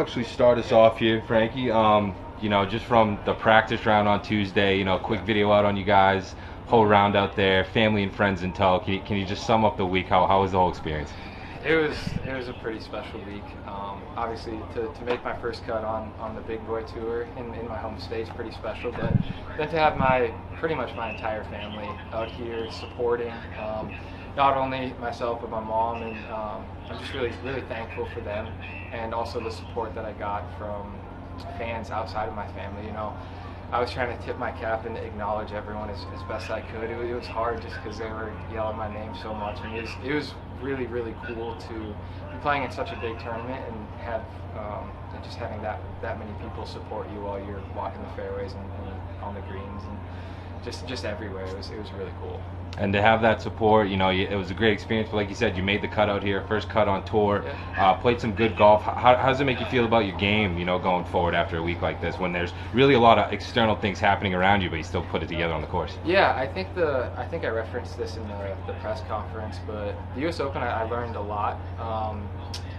actually start us off here, Frankie. You know, just from the practice round on Tuesday, you know, quick video out on you guys, whole round out there, family and friends in tow. Can you just sum up the week? How was the whole experience? It was a pretty special week. Obviously, to make my first cut on the Big Boy Tour in my home state is pretty special. But then to have pretty much my entire family out here supporting, not only myself but my mom, and I'm just really thankful for them, and also the support that I got from fans outside of my family. You know, I was trying to tip my cap and acknowledge everyone as best I could. It was hard just because they were yelling my name so much, and it was really cool to be playing in such a big tournament and have and just having that many people support you while you're walking the fairways and on the greens and just everywhere. It was really cool. And to have that support, you know, it was a great experience. But like you said, you made the cut out here, first cut on tour, played some good golf. How does it make you feel about your game, you know, going forward after a week like this, when there's really a lot of external things happening around you, but you still put it together on the course? Yeah, I think I referenced this in the press conference, but the U.S. Open, I learned a lot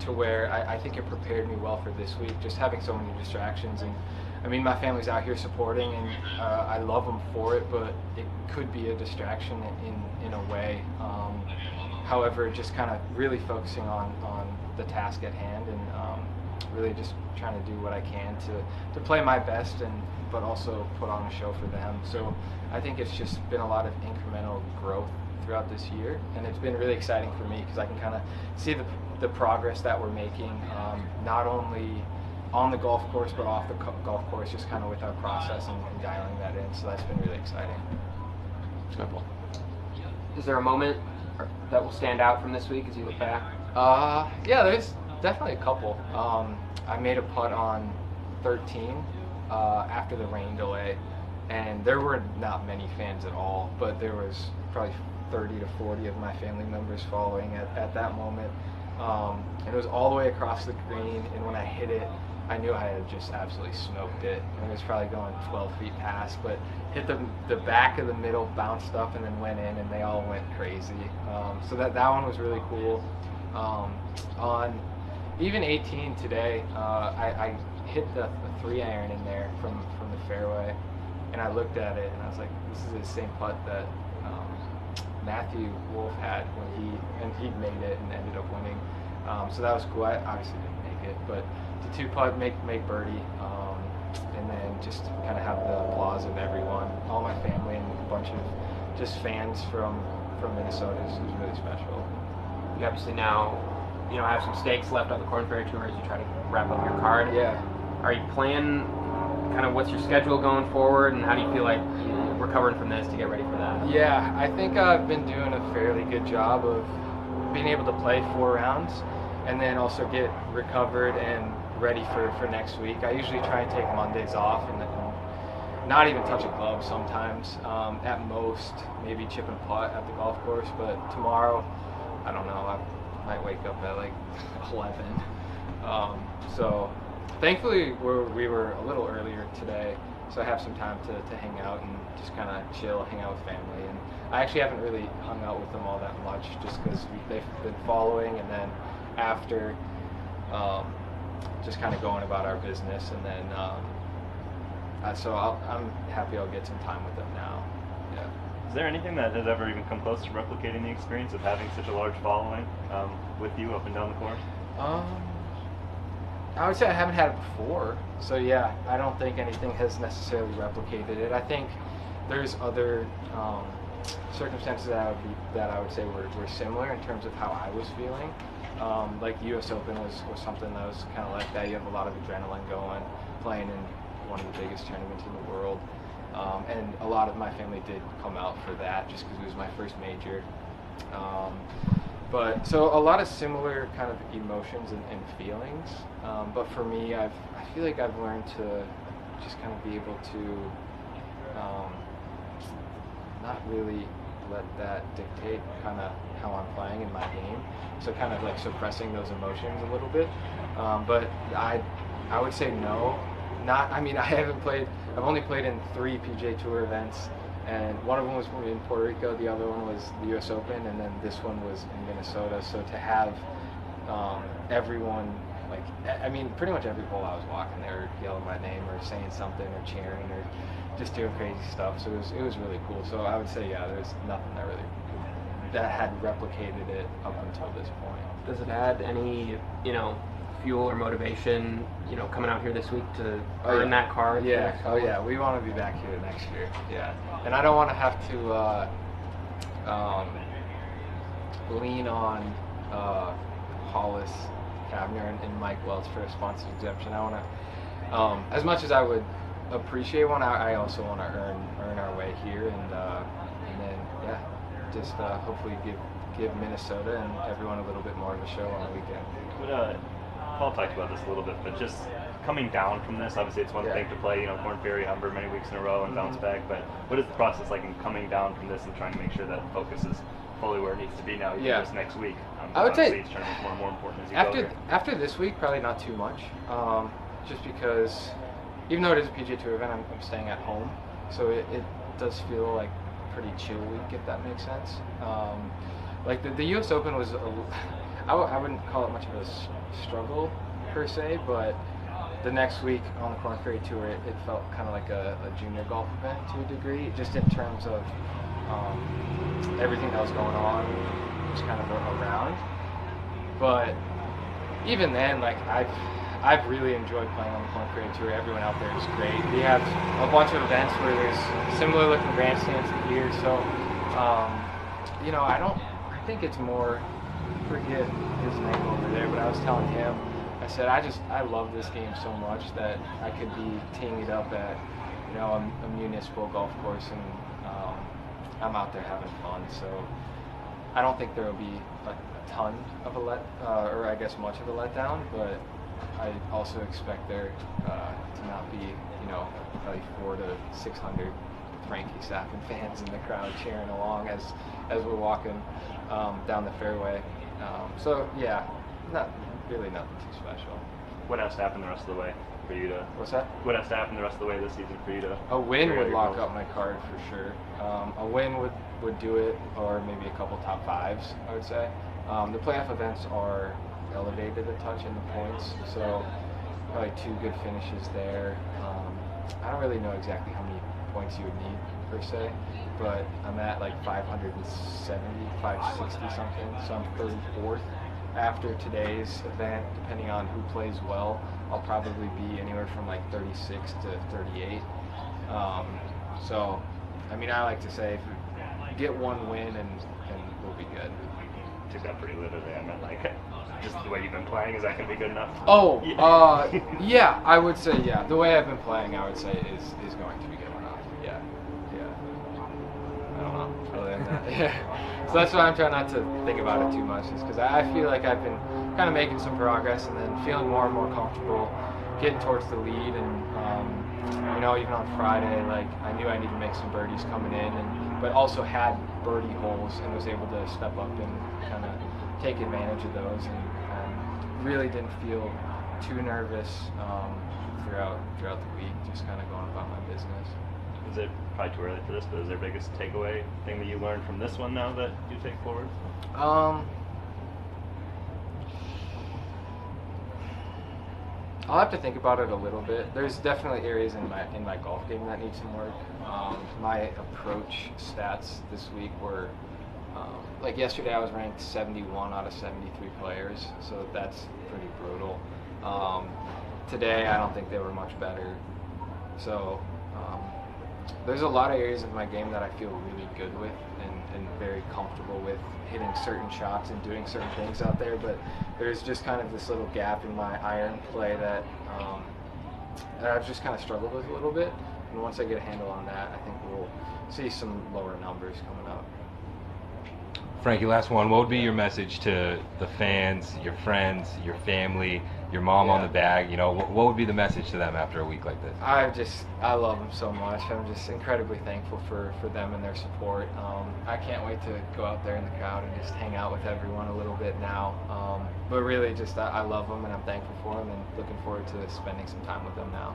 to where I think it prepared me well for this week, just having so many distractions. And I mean, my family's out here supporting, and I love them for it, but it could be a distraction in a way. However, just kind of really focusing on the task at hand, and really just trying to do what I can to play my best, but also put on a show for them. So I think it's just been a lot of incremental growth throughout this year, and it's been really exciting for me because I can kind of see the progress that we're making, not only on the golf course but off the golf course, just kind of with our process and dialing that in. So that's been really exciting. Simple. Is there a moment that will stand out from this week as you look back? Yeah, there's definitely a couple. I made a putt on 13 after the rain delay, and there were not many fans at all, but there was probably 30 to 40 of my family members following at that moment. And it was all the way across the green, and when I hit it, I knew I had just absolutely smoked it. And it was probably going 12 feet past, but hit the back of the middle, bounced up, and then went in, and they all went crazy. So that one was really cool. On even 18 today, I hit the 3-iron in there from the fairway, and I looked at it, and I was like, this is the same putt that Matthew Wolf had when he made it and ended up winning. So that was cool. I obviously didn't make it, but the 2-putt, make birdie, and then just kind of have the applause of everyone, all my family, and a bunch of just fans from Minnesota is really special. You obviously now, you know, have some stakes left on the Corn Ferry Tour as you try to wrap up your card. Yeah. Are you planning kind of what's your schedule going forward, and how do you feel like recovering from this to get ready for that? Yeah, I think I've been doing a fairly good job of being able to play 4 rounds and then also get recovered and ready for next week. I usually try and take Mondays off and not even touch a glove sometimes. At most, maybe chip and putt at the golf course, but tomorrow, I don't know, I might wake up at like 11. So thankfully we were a little earlier today, so I have some time to hang out and just kind of chill, hang out with family. And I actually haven't really hung out with them all that much just because they've been following, and then after just kind of going about our business, and then so I'm happy I'll get some time with them now. Yeah. Is there anything that has ever even come close to replicating the experience of having such a large following with you up and down the course? I would say I haven't had it before, so yeah, I don't think anything has necessarily replicated it. I think there's other circumstances that I would say were similar in terms of how I was feeling. Like the U.S. Open was something that was kind of like that. You have a lot of adrenaline going, playing in one of the biggest tournaments in the world, and a lot of my family did come out for that just because it was my first major. But so a lot of similar kind of emotions and feelings. But for me, I feel like I've learned to just kind of be able to not really let that dictate kind of how I'm playing in my game. So kind of like suppressing those emotions a little bit. But I would say no. I mean, I've only played in 3 PGA Tour events, and one of them was in Puerto Rico, the other one was the U.S. Open, and then this one was in Minnesota. So to have everyone like, I mean, pretty much every hole I was walking, they were yelling my name or saying something or cheering or just doing crazy stuff. So it was really cool. So I would say, yeah, there's nothing that had replicated it up until this point. Does it add any, fuel or motivation, coming out here this week to earn that card? Yeah. Oh yeah. We want to be back here next year. Yeah. And I don't want to have to lean on Hollis, Kavner, and Mike Welch for a sponsor exemption. I want to, as much as I would appreciate one, I also want to earn our way here, and then yeah, just hopefully give Minnesota and everyone a little bit more of a show on the weekend. Paul talked about this a little bit, but just coming down from this, obviously it's one thing to play, Corn Ferry, Humber many weeks in a row and bounce back, but what is the process like in coming down from this and trying to make sure that focus is fully where it needs to be now, this next week? I would say it's turning more and more important as you go here. After this week, probably not too much, just because even though it is a PGA Tour event, I'm staying at home, so it does feel like a pretty chill week, if that makes sense. Like the U.S. Open was, I wouldn't call it much of a struggle per se, but the next week on the Corn Ferry Tour, it felt kind of like a junior golf event to a degree, just in terms of everything that was going on, just kind of around. But even then, like I've really enjoyed playing on the Corn Ferry Tour. Everyone out there is great. We have a bunch of events where there's similar looking grandstands to here, so I think it's more, forget his name over there, but I was telling him, I said I love this game so much that I could be teeing it up at a municipal golf course, and I'm out there having fun. So I don't think there will be a ton of or I guess much of a letdown, but I also expect there to not be probably 400 to 600 Frankie Capan fans in the crowd cheering along as we're walking down the fairway. So yeah, not really nothing too special. What has to happen the rest of the way for you to? What's that? What has to happen the rest of the way this season for you to? A win would lock up my card for sure. A win would do it, or maybe a couple top fives, I would say. The playoff events are elevated a touch in the points, so probably 2 good finishes there. I don't really know exactly how many points you would need per se, but I'm at like 570, 560 something, so I'm 34th. After today's event, depending on who plays well, I'll probably be anywhere from like 36 to 38. So, I mean, I like to say, if we get 1 win and we'll be good. Took that pretty literally. I meant like, just the way you've been playing, is that going to be good enough? Oh, yeah, I would say, yeah. The way I've been playing, I would say, is going to be good enough. Yeah. I don't know. Other than that, yeah. So that's why I'm trying not to think about it too much, is because I feel like I've been kind of making some progress and then feeling more and more comfortable getting towards the lead. And, even on Friday, like, I knew I needed to make some birdies coming in, but also had birdie holes and was able to step up and kind of take advantage of those, and really didn't feel too nervous throughout the week, just kind of going about my business. Is it probably too early for this, but is there biggest takeaway thing that you learned from this one now that you take forward? I'll have to think about it a little bit. There's definitely areas in my golf game that need some work. My approach stats this week were, like yesterday I was ranked 71 out of 73 players, so that's pretty brutal. Today I don't think they were much better. So there's a lot of areas of my game that I feel really good with and very comfortable with hitting certain shots and doing certain things out there, but there's just kind of this little gap in my iron play that I've just kind of struggled with a little bit, and once I get a handle on that, I think we'll see some lower numbers coming up. Frankie, last one. What would be your message to the fans, your friends, your family, your mom on the bag? What would be the message to them after a week like this? I love them so much. I'm just incredibly thankful for them and their support. I can't wait to go out there in the crowd and just hang out with everyone a little bit now. But really, just I love them and I'm thankful for them and looking forward to spending some time with them now.